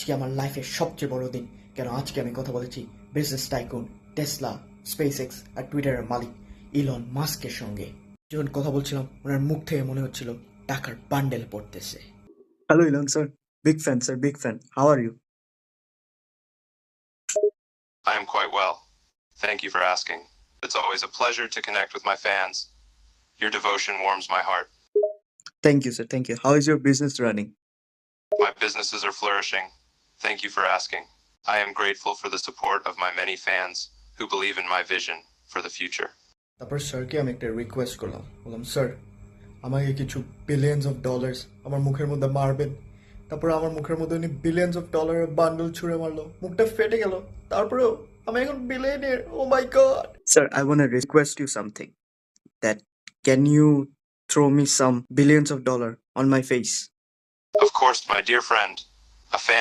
আজকে আমার লাইফের সবচেয়ে বড় দিন। কেন আজকে আমি কথা বলেছি business tycoon, Tesla, SpaceX আর টুইটারের মালিক ইলন মাস্কের সঙ্গে। যখন কথা বলছিলাম ওনার মুখ থেকে মনে হচ্ছিল টাকার বান্ডেল পড়তেছে। Hello, Elon sir. Big fan, sir. Big fan. How are you? I am quite well. Thank you for asking. It's always a pleasure to connect with my fans. Your devotion warms my heart. Thank you, sir. Thank you. How is your business running? My businesses are flourishing. Thank you for asking. I am grateful for the support of my many fans who believe in my vision for the future. তারপর স্যারকে আমি একটা request করলাম, বললাম sir আমাকে কিছু billions of dollars আমার মুখের মধ্যে মারবেন। তারপর আমার মুখের মধ্যে উনি বিলিয়ন্স অফ ডলারের বান্ডল ছুঁড়ে মারলো, মুখটা ফেটে গেল। তারপরেও আমি এখন billionaire. Oh my God. Sir, I want to request you something. That can you throw me some billions of dollar on my face? Of course, my dear friend, a fan